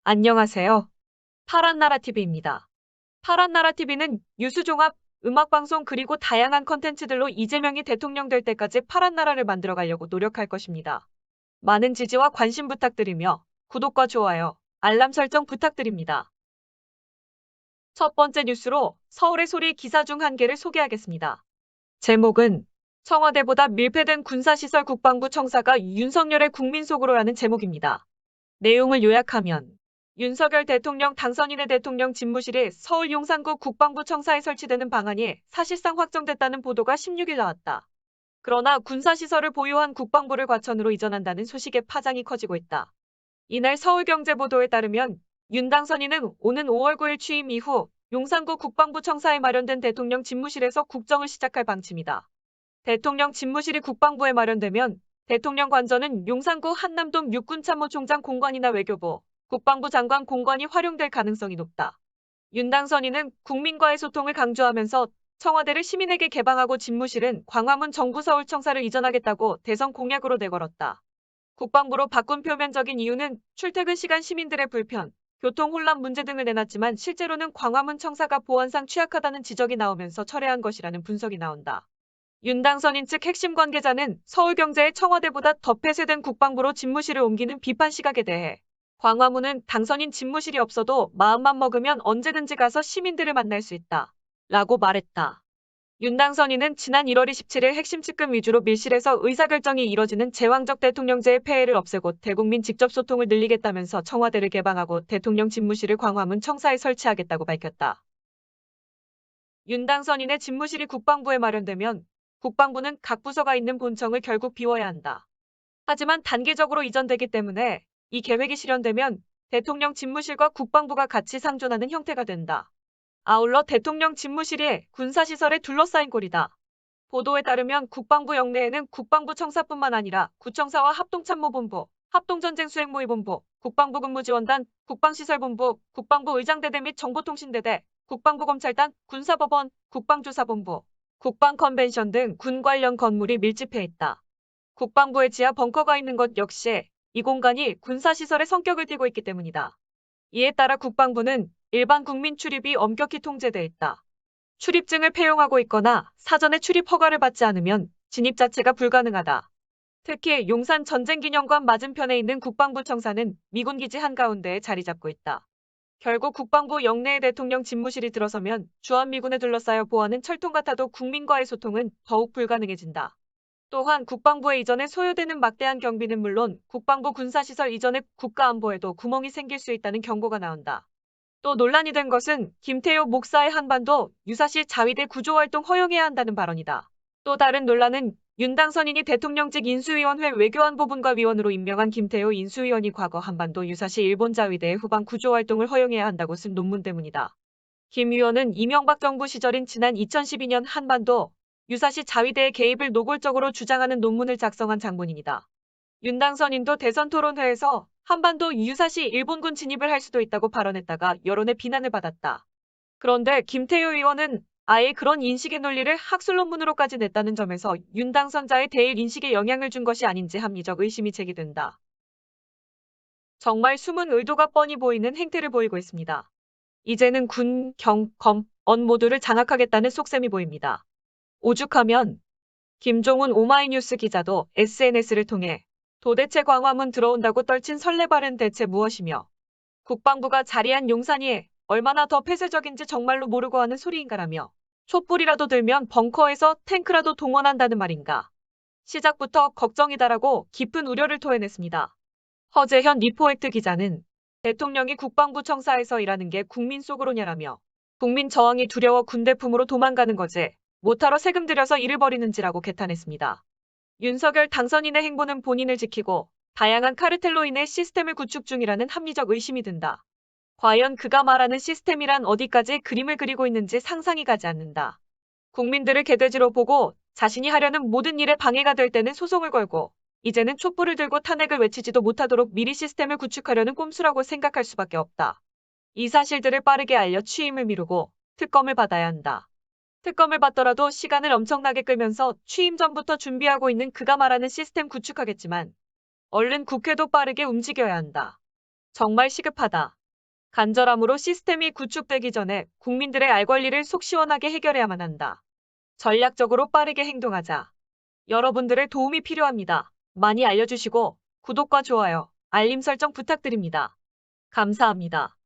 안녕하세요. 파란나라TV입니다. 파란나라TV는 뉴스종합, 음악방송 그리고 다양한 컨텐츠들로 이재명이 대통령 될 때까지 파란나라를 만들어가려고 노력할 것입니다. 많은 지지와 관심 부탁드리며 구독과 좋아요, 알람 설정 부탁드립니다. 첫 번째 뉴스로 서울의 소리 기사 중 한 개를 소개하겠습니다. 제목은 청와대보다 밀폐된 군사시설 국방부 청사가 윤석열의 국민 속으로라는 제목입니다. 내용을 요약하면 윤석열 대통령 당선인의 대통령 집무실이 서울 용산구 국방부 청사에 설치되는 방안이 사실상 확정됐다는 보도가 16일 나왔다. 그러나 군사시설을 보유한 국방부를 과천으로 이전한다는 소식에 파장이 커지고 있다. 이날 서울경제보도에 따르면 윤 당선인은 오는 5월 9일 취임 이후 용산구 국방부 청사에 마련된 대통령 집무실에서 국정을 시작할 방침이다. 대통령 집무실이 국방부에 마련되면 대통령 관저는 용산구 한남동 육군참모총장 공관이나 외교부, 국방부 장관 공관이 활용될 가능성이 높다. 윤 당선인은 국민과의 소통을 강조하면서 청와대를 시민에게 개방하고 집무실은 광화문 정부 서울청사를 이전하겠다고 대선 공약으로 내걸었다. 국방부로 바꾼 표면적인 이유는 출퇴근 시간 시민들의 불편, 교통 혼란 문제 등을 내놨지만 실제로는 광화문 청사가 보안상 취약하다는 지적이 나오면서 철회한 것이라는 분석이 나온다. 윤 당선인 측 핵심 관계자는 서울경제의 청와대보다 더 폐쇄된 국방부로 집무실을 옮기는 비판 시각에 대해 광화문은 당선인 집무실이 없어도 마음만 먹으면 언제든지 가서 시민들을 만날 수 있다. 라고 말했다. 윤 당선인은 지난 1월 27일 핵심 측근 위주로 밀실에서 의사결정이 이뤄지는 제왕적 대통령제의 폐해를 없애고 대국민 직접 소통을 늘리겠다면서 청와대를 개방하고 대통령 집무실을 광화문 청사에 설치하겠다고 밝혔다. 윤 당선인의 집무실이 국방부에 마련되면 국방부는 각 부서가 있는 본청을 결국 비워야 한다. 하지만 단계적으로 이전되기 때문에 이 계획이 실현되면 대통령 집무실과 국방부가 같이 상존하는 형태가 된다. 아울러 대통령 집무실이 군사시설에 둘러싸인 꼴이다. 보도에 따르면 국방부 영내에는 국방부 청사뿐만 아니라 구청사와 합동참모본부, 합동전쟁수행모의본부, 국방부 근무지원단, 국방시설본부, 국방부 의장대대 및 정보통신대대, 국방부 검찰단, 군사법원, 국방조사본부, 국방컨벤션 등 군 관련 건물이 밀집해 있다. 국방부의 지하 벙커가 있는 것 역시 이 공간이 군사시설의 성격을 띠고 있기 때문이다. 이에 따라 국방부는 일반 국민 출입이 엄격히 통제돼 있다. 출입증을 폐용하고 있거나 사전에 출입 허가를 받지 않으면 진입 자체가 불가능하다. 특히 용산 전쟁기념관 맞은편에 있는 국방부 청사는 미군 기지 한가운데에 자리 잡고 있다. 결국 국방부 영내에 대통령 집무실이 들어서면 주한미군에 둘러싸여 보하는 철통 같아도 국민과의 소통은 더욱 불가능해진다. 또한 국방부에 이전에 소요되는 막대한 경비는 물론 국방부 군사시설 이전의 국가안보에도 구멍이 생길 수 있다는 경고가 나온다. 또 논란이 된 것은 김태효 목사의 한반도 유사시 자위대 구조활동 허용해야 한다는 발언이다. 또 다른 논란은 윤 당선인이 대통령직 인수위원회 외교안보분과 위원으로 임명한 김태효 인수위원이 과거 한반도 유사시 일본 자위대의 후방 구조활동을 허용해야 한다고 쓴 논문 때문이다. 김 위원은 이명박 정부 시절인 지난 2012년 한반도 유사시 자위대의 개입을 노골적으로 주장하는 논문을 작성한 장본인이다. 윤 당선인도 대선 토론회에서 한반도 유사시 일본군 진입을 할 수도 있다고 발언했다가 여론의 비난을 받았다. 그런데 김태효 의원은 아예 그런 인식의 논리를 학술 논문으로까지 냈다는 점에서 윤 당선자의 대일 인식에 영향을 준 것이 아닌지 합리적 의심이 제기된다. 정말 숨은 의도가 뻔히 보이는 행태를 보이고 있습니다. 이제는 군, 경, 검, 언 모두를 장악하겠다는 속셈이 보입니다. 오죽하면 김종훈 오마이뉴스 기자도 SNS를 통해 도대체 광화문 들어온다고 떨친 설레발은 대체 무엇이며 국방부가 자리한 용산이 얼마나 더 폐쇄적인지 정말로 모르고 하는 소리인가라며 촛불이라도 들면 벙커에서 탱크라도 동원한다는 말인가. 시작부터 걱정이다라고 깊은 우려를 토해냈습니다. 허재현 리포액트 기자는 대통령이 국방부 청사에서 일하는 게 국민 속으로냐라며 국민 저항이 두려워 군대 품으로 도망가는 거지 못하러 세금 들여서 일을 벌이는지라고 개탄했습니다. 윤석열 당선인의 행보는 본인을 지키고 다양한 카르텔로 인해 시스템을 구축 중이라는 합리적 의심이 든다. 과연 그가 말하는 시스템이란 어디까지 그림을 그리고 있는지 상상이 가지 않는다. 국민들을 개돼지로 보고 자신이 하려는 모든 일에 방해가 될 때는 소송을 걸고 이제는 촛불을 들고 탄핵을 외치지도 못하도록 미리 시스템을 구축하려는 꼼수라고 생각할 수밖에 없다. 이 사실들을 빠르게 알려 취임을 미루고 특검을 받아야 한다. 특검을 받더라도 시간을 엄청나게 끌면서 취임 전부터 준비하고 있는 그가 말하는 시스템 구축하겠지만 얼른 국회도 빠르게 움직여야 한다. 정말 시급하다. 간절함으로 시스템이 구축되기 전에 국민들의 알 권리를 속 시원하게 해결해야만 한다. 전략적으로 빠르게 행동하자. 여러분들의 도움이 필요합니다. 많이 알려주시고 구독과 좋아요, 알림 설정 부탁드립니다. 감사합니다.